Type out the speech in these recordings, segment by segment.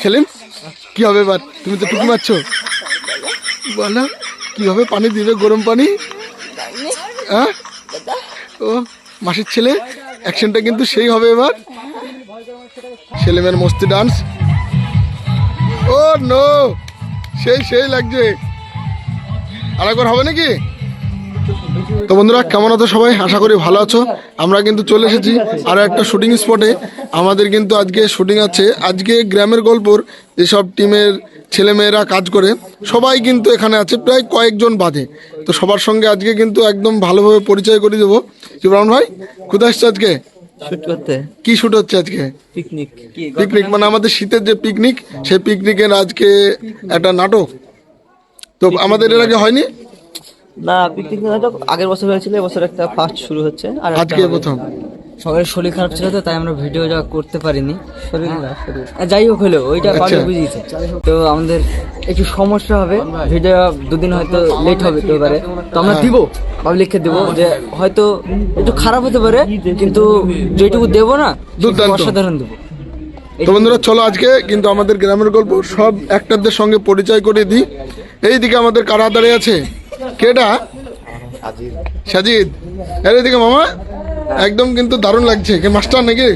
সেলিম কি হবে এবার? তুমি তো টুকি মারছো, বলো কিভাবে পানি দিবে? গরম পানি? হ্যাঁ, ও মাসির ছেলে অ্যাকশনটা কিন্তু সেই হবে এবার। সেলিমের মস্তি ডান্স, ও নো, সেই লাগছে। আরেকবার হবে নাকি? তো বন্ধুরা কেমন আছো সবাই? আশা করি ভালো আছো। আমরা কিন্তু চলে এসেছি আরো একটা শুটিং স্পটে। আমাদের কিন্তু আজকে শুটিং আছে। আজকে গ্রামের গল্পর যেসব টিমের ছেলেমেয়েরা কাজ করে সবাই কিন্তু এখানে আছে, প্রায় কয়েকজন বাদে। তো সবার সঙ্গে আজকে কিন্তু একদম ভালোভাবে পরিচয় করে দেবো। ইব্রাহিম ভাই কোথায় এসছো আজকে? শুট করতে। কি শুট হচ্ছে আজকে? পিকনিক। পিকনিক মানে আমাদের শীতের যে পিকনিক, সেই পিকনিকের আজকে একটা নাটক। তো আমাদের এর আগে হয়নি না, পিকনিক নাটক আগের বছর হয়েছিল, এবছর একটা ফার্স্ট শুরু হচ্ছে। আর আজকে প্রথম। সবাই শরীর খারাপ ছিল তো তাই আমরা ভিডিওটা করতে পারিনি। যাই হোক হলো ওইটা পারলে বুঝিয়েছে। তো আমাদের একটু সমস্যা হবে, ভিডিও দুদিন হয়তো লেট হবে তো এবারে। তো আমরা দিব, পাবলিককে দেবো, যে হয়তো একটু খারাপ হতে পারে কিন্তু যেটুকু দেবো না দুর্দান্ত অসাধারণ দেবো। তো বন্ধুরা চলো আজকে কিন্তু আমাদের গ্রামের গল্প সব অ্যাক্টরদের সঙ্গে পরিচয় করে দিই। এইদিকে আমাদের কারা দাঁড়িয়ে আছে? কেডা? সাজিদ। এর এদিকে মামা, একদম কিন্তু দারুণ লাগছে। কে মাস্টার নাকি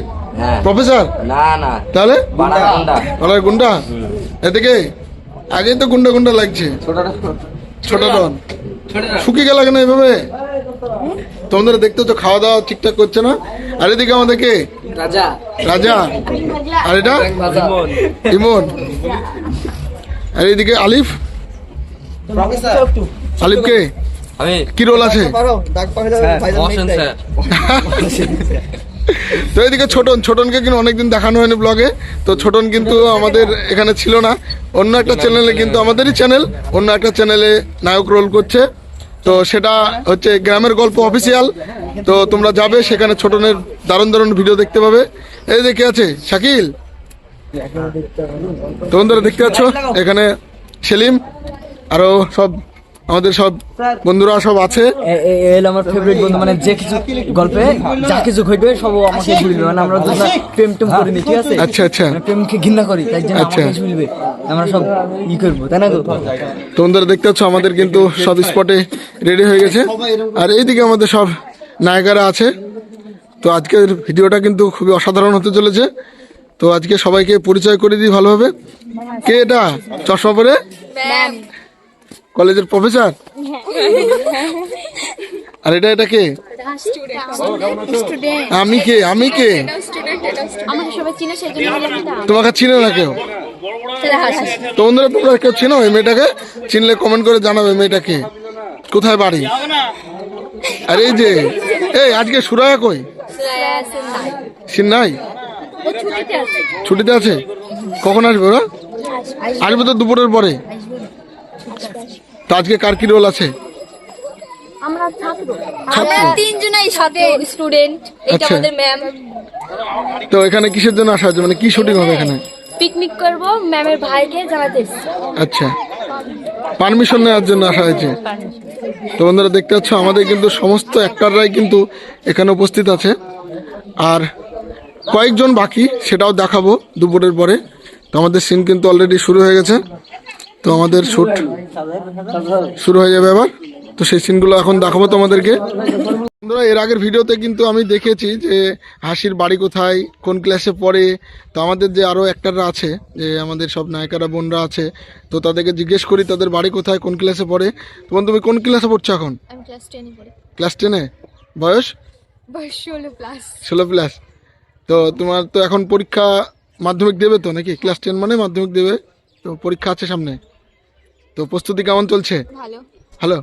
প্রফেসর? না না, তাহলে গুন্ডা। গুন্ডা। এদিকে আগেই তো গুন্ডা গুন্ডা লাগছে। ছোট ডন শুকিয়ে গেল কেন এভাবে? তোমাদের দেখতে তো খাওয়া দাওয়া ঠিকঠাক করছে না। আর এদিকে আমাদেরকে রাজা, আর এটা ইমন, আর এদিকে আলিফ। আলিফকে কি রোল আছে? তো এদিকে ছোটনকে কিন্তু অনেকদিন দেখানো হয়নি ব্লগে। তো ছোটন কিন্তু আমাদের এখানে ছিল না, অন্য একটা চ্যানেলে, কিন্তু আমাদেরই চ্যানেল, অন্য একটা চ্যানেলে নায়ক রোল করছে। তো সেটা হচ্ছে গ্রামের গল্প অফিসিয়াল। তো তোমরা যাবে সেখানে, ছোটনের দারুণ দারুণ ভিডিও দেখতে পাবে। এই দেখে আছে শাকিল, তোমরা দেখতে পাচ্ছ এখানে সেলিম, আরো সব আমাদের সব বন্ধুরা সব আছে। এল আমার ফেভারিট বন্ধু, মানে যে কিছু গল্পে যা কিছু ঘটবে সব আমাকে বলবে। মানে আমরা দুজন প্রেম টেম করিনি, ঠিক আছে? আচ্ছা আচ্ছা, মানে প্রেমকে ঘৃণা করি, তাই জন্য আচ্ছা। আমাকে বলবে, আমরা সব ই করবো, তাই না গো? তোমরা দেখতে পাচ্ছ আমাদের কিন্তু সব স্পটে রেডি হয়ে গেছে। আর এইদিকে আমাদের সব নায়িকারা আছে। তো আজকের ভিডিওটা কিন্তু খুবই অসাধারণ হতে চলেছে। তো আজকে সবাইকে পরিচয় করে দিই ভালোভাবে। কে এটা চশমা পরে? কলেজের প্রফেসর। আর এটা কে? আমি কে? তোমাকে চিনে না কেউ? তোমরা কেউ চিনো এই মেয়েটাকে? চিনলে কমেন্ট করে জানাবে মেয়েটাকে, কোথায় বাড়ি। আর এই যে আজকে সুরায়া কই? নাই, ছুটিতে আছে। কখন আসবে ওরা? আসবে তো দুপুরের পরে। তো আজকে কার কি রোল আছে? আমরা তিনজনই সাথে স্টুডেন্ট, এটা আচ্ছা। আমাদের ম্যাম। তো এখানে কিসের জন্য আসা হচ্ছে, মানে কি শুটিং হবে এখানে? পিকনিক করব, ম্যামের ভাইকে জানাতে এসেছি। আচ্ছা, পারমিশন নেওয়ার জন্য আসা হয়েছে। তো বন্ধুরা দেখতে পাচ্ছ আমাদের কিন্তু সমস্ত অ্যাক্টররাই কিন্তু এখানে উপস্থিত আছে। আর কয়েকজন বাকি, সেটাও দেখাবো দুপুরের পরে। তো আমাদের সিন কিন্তু অলরেডি শুরু হয়ে গেছে। তো আমাদের শুট শুরু হয়ে যাবে এবার। তো সেই সিনগুলো এখন দেখাবো তোমাদেরকে। বন্ধুরা এর আগের ভিডিওতে কিন্তু আমি দেখেছি যে হাসির বাড়ি কোথায়, কোন ক্লাসে পড়ে। তো আমাদের যে আরও অ্যাক্টররা আছে, যে আমাদের সব নায়িকারা বোনরা আছে, তো তাদেরকে জিজ্ঞেস করি তাদের বাড়ি কোথায়, কোন ক্লাসে পড়ে। তোমার তুমি কোন ক্লাসে পড়ছো এখন? আমি ক্লাস 10 এ পড়ি। ক্লাস 10-এ? বয়স 16 প্লাস। তো তোমার তো এখন পরীক্ষা, মাধ্যমিক দেবে তো নাকি? ক্লাস 10 মানে মাধ্যমিক দেবে, তো পরীক্ষা আছে সামনে। তো প্রস্তুতি কেমন চলছে? ভালো।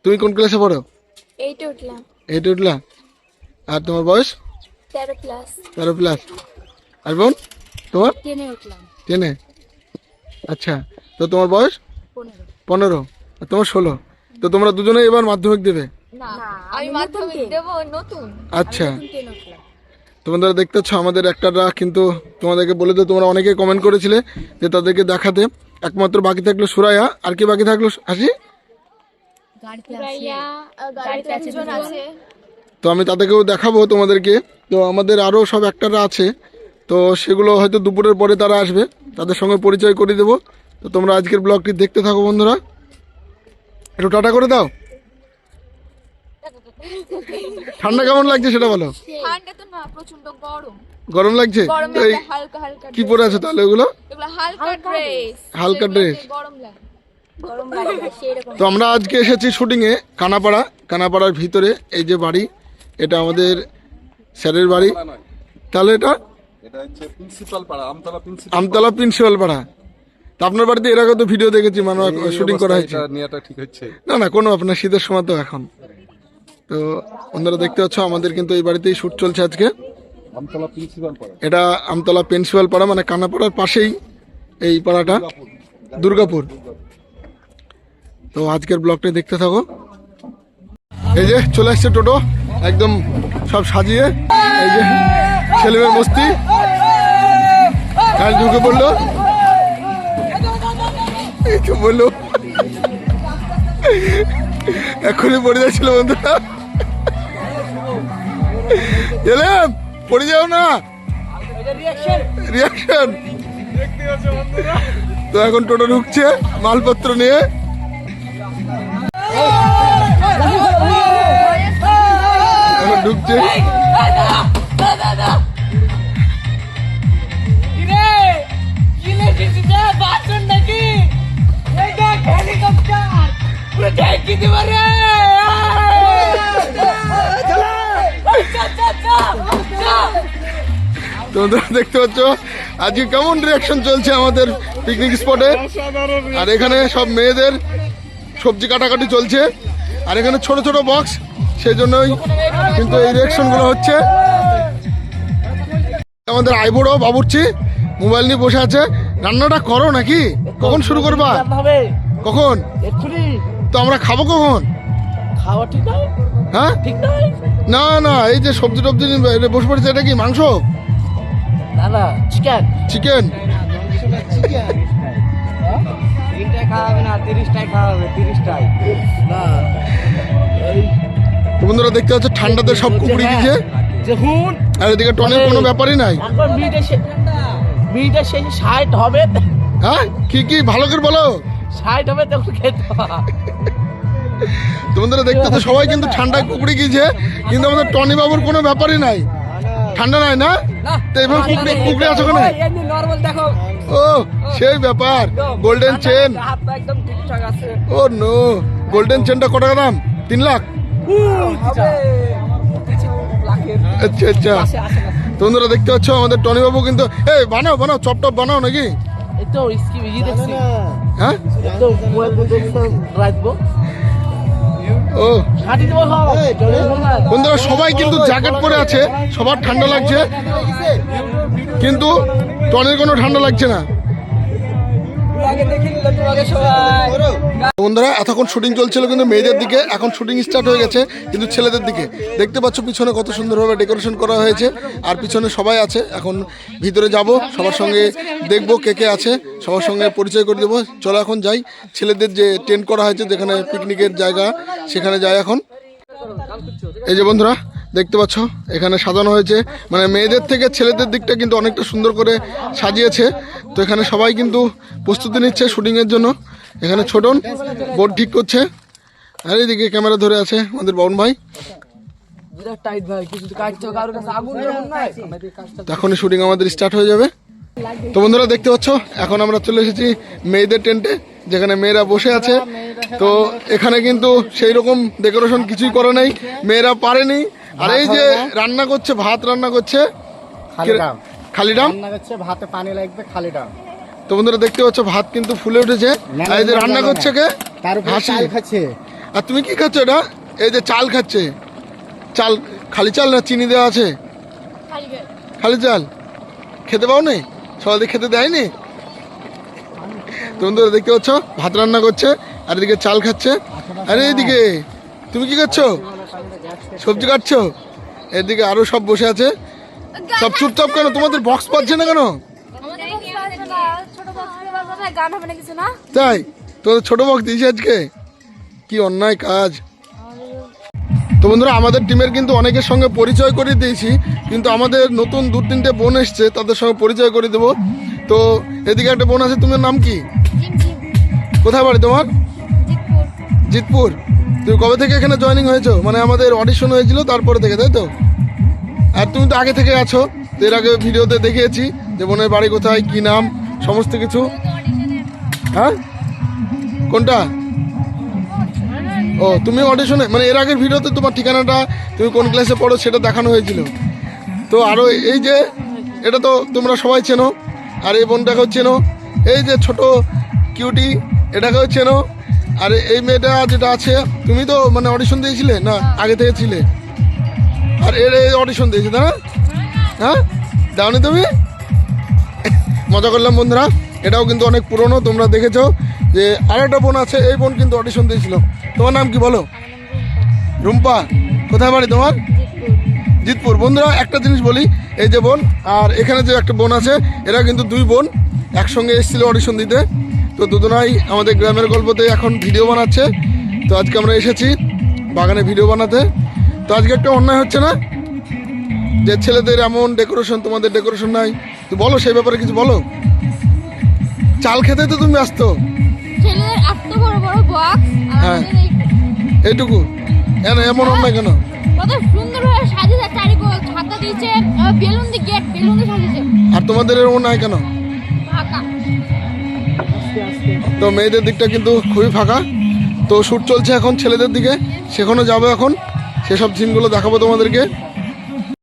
তুমি কোন ক্লাসে পড়ো? 8 এ উঠলাম। 8 উঠলা। আর তোমার বয়স? 13 প্লাস। আর বোন তোমার? 10 এ উঠলাম। 10-এ। আচ্ছা, তো তোমার বয়স? 15। আর তোমার 16। তো তোমরা দুজনে এবার মাধ্যমিক দেবে? না, আমি মাধ্যমিক দেব নতুন। আচ্ছা। তোমরা দেখতে পাচ্ছ আমাদের অ্যাক্টররা কিন্তু তোমাদেরকে বলে দিও, তোমরা অনেকে কমেন্ট করেছিলে যে তাদেরকে দেখাতে। একমাত্র বাকি থাকলো সুরাইয়া। আর কি বাকি থাকলো হাসি? তো আমি তাদেরকেও দেখাবো তোমাদেরকে। তো আমাদের আরও সব অ্যাক্টররা আছে, তো সেগুলো হয়তো দুপুরের পরে তারা আসবে, তাদের সঙ্গে পরিচয় করে দেবো। তো তোমরা আজকের ব্লগটি দেখতে থাকো বন্ধুরা। একটু টাটা করে দাও। ঠান্ডা কেমন লাগছে সেটা বলো। ঠান্ডা তো না, প্রচন্ড গরম। গরম লাগছে? গরমে তো এই একটা হালকা হালকা কি পরে আছে তাহলে ওগুলো? এগুলো হালকা ড্রেস। হালকা ড্রেস। গরম লাগে, গরম লাগে না সেরকম। তো আমরা আজকে এসেছি শুটিংয়ে কানাপাড়ার ভিতরে। এই যে বাড়ি, এটা আমাদের স্যারের বাড়ি। তাহলে এটা আমতলা প্রিন্সিপাল পাড়া। তো আপনার বাড়িতে এর আগে তো ভিডিও দেখেছি, মানে শুটিং করা হয়েছে। না না কোনো আপনার শীতের সময় তো এখন। তো বন্ধুরা দেখতে পাচ্ছ আমাদের কিন্তু এই বাড়িতেই শুট চলছে আজকে। এটা আমতলা প্রিন্সিপাল পাড়া, মানে কানাপাড়ার পাশেই এই পাড়াটা, দুর্গাপুর। তো আজকের ব্লগটা দেখতে থাকো। এই যে চলে আসছে টোটো, একদম সব সাজিয়ে। এই যে ছেলেমেয়ের মস্তি, কাল ঢুকে পড়লো, এই তো বললো এখনই পড়ে যাচ্ছিল বন্ধুরা। এলে পড়ে যাও না, রিয়াকশন। তো এখন টোটো ঢুকছে মালপত্র নিয়ে। এখন ঢুকছে। তোমরা দেখতে পাচ্ছ আজকে কেমন রিয়াকশন চলছে আমাদের পিকনিক স্পটে। আর এখানে সব মেয়েদের সবজি কাটাকাটি চলছে, আর এখানে ছোট ছোট বক্স, সেই জন্যই কিন্তু এই রিয়াকশনগুলো হচ্ছে। আমাদের আইবুড়ো বাবুর্চি মোবাইল নিয়ে বসে আছে। রান্নাটা করো নাকি? কখন শুরু করবা? কখন? তো আমরা খাবো কখন? হ্যাঁ না না, এই যে সবজি টবজি বসে পড়েছে, এটা কি মাংস? চিকেন। বন্ধুরা দেখতে পাচ্ছ ঠান্ডাতে সব কুকুরি গেছে, আর এদিকে টনের কোনো ব্যাপারই নাই। হ্যাঁ কি কি ভালো করে বলো। তো বন্ধুরা দেখতে পাচ্ছ সবাই কিন্তু ঠান্ডায় কুকুরি গিয়েছে, কিন্তু আমাদের টনি বাবুর কোনো ব্যাপারই নাই, ঠান্ডা নাই না। তো এভাবে কুকুরি আছে ওখানে। ও সেই ব্যাপার, গোল্ডেন চেন। ও নো, গোল্ডেন চেনটা কত টাকা দাম? 3 লাখ। আচ্ছা আচ্ছা। তো বন্ধুরা দেখতে পাচ্ছ আমাদের টনি বাবু কিন্তু এই বানাও বানাও, চপ টপ বানাও নাকি? হ্যাঁ ও বন্ধুরা সবাই কিন্তু জ্যাকেট পরে আছে, সবার ঠান্ডা লাগছে, কিন্তু টনির কোনো ঠান্ডা লাগছে না। বন্ধুরা এতক্ষণ শুটিং চলছিল কিন্তু মেয়েদের দিকে, এখন শুটিং স্টার্ট হয়ে গেছে কিন্তু ছেলেদের দিকে। দেখতে পাচ্ছ পিছনে কত সুন্দরভাবে ডেকোরেশন করা হয়েছে, আর পিছনে সবাই আছে। এখন ভিতরে যাব, সবার সঙ্গে দেখবো কে কে আছে, সবার সঙ্গে পরিচয় করে দেবো। চলো এখন যাই, ছেলেদের যে টেন্ট করা হয়েছে যেখানে পিকনিকের জায়গা, সেখানে যাই এখন। এই যে বন্ধুরা দেখতে পাচ্ছ এখানে সাজানো হয়েছে, মানে মেয়েদের থেকে ছেলেদের দিকটা কিন্তু অনেকটা সুন্দর করে সাজিয়েছে। তো এখানে সবাই কিন্তু প্রস্তুতি নিচ্ছে শুটিংয়ের জন্য। এখানে ছোটন বোর্ড ঠিক করছে, আর এইদিকে ক্যামেরা ধরে আছে আমাদের বাবন ভাই। এখনই শুটিং আমাদের স্টার্ট হয়ে যাবে। তো বন্ধুরা দেখতে পাচ্ছ এখন আমরা চলে এসেছি মেয়েদের টেন্টে, যেখানে মেয়েরা বসে আছে। তো এখানে কিন্তু সেই রকম ডেকোরেশন কিছুই করা নেই, মেয়েরা পারেনি। আর এই যে রান্না করছে, ভাত রান্না করছে খালিডাম, ভাতে পানি লাগবে খালিডাম। তো বন্ধুরা দেখতে পাচ্ছ ভাত কিন্তু ফুলে উঠেছে। আর এই যে রান্না করছে কে? হাসি খাচ্ছে। আর তুমি কি খাচ্ছ? এটা এই যে চাল খাচ্ছে, চাল খালি চাল না চিনি দেওয়া আছে? খালি চাল। খেতে পাও নি? সবাই খেতে দেয়নি? বন্ধুরা দেখতে পাচ্ছ ভাত রান্না করছে, আর এদিকে চাল খাচ্ছে। আরে এইদিকে তুমি কি করছো? সবজি কাটছো। এদিকে আরো সব বসে আছে, সব চুপচাপ কেন? তোমাদের বক্স পাচ্ছে না কেন? তাই তোমাদের ছোট বক্স দিয়েছে আজকে? কি অন্যায় কাজ। তো বন্ধুরা আমাদের টিমের কিন্তু অনেকের সঙ্গে পরিচয় করে দিয়েছি, কিন্তু আমাদের নতুন 2-3টে বোন এসছে, তাদের সঙ্গে পরিচয় করে দেবো। তো এদিকে একটা বোন আছে, তোমার নাম কি? জিম জিম কোথায় বাড়ি তোমার? জিতপুর। জিতপুর। তুমি কবে থেকে এখানে জয়েনিং হয়েছো? মানে আমাদের অডিশন হয়েছিল তারপরে থেকে, তাই তো? আর তুমি তো আগে থেকে আছো, তো এর আগে ভিডিওতে দেখিয়েছি যে বোনের বাড়ি কোথায়, কি নাম, সমস্ত কিছু। হ্যাঁ কোনটা? ও তুমি অডিশনে, মানে এর আগের ভিডিওতে তোমার ঠিকানাটা, তুমি কোন ক্লাসে পড়ো সেটা দেখানো হয়েছিল। তো আরও এই যে এটা তো তোমরা সবাই চেনো, আর এই বোনটাকেও চেনো, এই যে ছোট কিউটি এটাকেও চেনো, আর এই মেয়েটা যেটা আছে, তুমি তো মানে অডিশন দিয়েছিলে না আগে থেকে ছিলে? আর এর অডিশন দিয়েছে তাই না? হ্যাঁ দাওনি তুমি? মজা করলাম বন্ধুরা, এটাও কিন্তু অনেক পুরনো, তোমরা দেখেছো। যে আর একটা বোন আছে, এই বোন কিন্তু অডিশন দিয়েছিল। তোমার নাম কি বলো? রুম্পা। কোথায় বাড়ি তোমার? জিতপুর। বন্ধুরা একটা জিনিস বলি, এই যে বোন আর এখানে যে একটা বোন আছে, এরা কিন্তু 2 বোন একসঙ্গে এসেছিল অডিশন দিতে। তো দুজনাই আমাদের গ্রামের গল্পতে এখন ভিডিও বানাচ্ছে। তো আজকে আমরা এসেছি বাগানে ভিডিও বানাতে। তো আজকে একটা অন্যায় হচ্ছে না যে ছেলেদের এমন ডেকোরেশন, তোমাদের ডেকোরেশন নাই? তো বলো সেই ব্যাপারে কিছু বলো। চাল খেতে তো তুমি ব্যস্ত, ছেলেদের এত বড় বড় বক্স, আর হ্যাঁ। আমাদের এইটুকু এমন অন্যায় কেন? কত সুন্দর ভাবে সাজিয়েছে, চারিগো ছাতা দিয়েছে, বেলুন দিয়ে গেট বেলুন দিয়ে সাজিয়েছে। আর তোমাদের এর অন্যায় কেন? ফাঁকা। তো মেয়েদের দিকটা কিন্তু খুবই ফাঁকা। তো শ্যুট চলছে এখন ছেলেদের দিকে, সেখানে যাবো এখন, সেসব সিনগুলো দেখাবো তোমাদেরকে।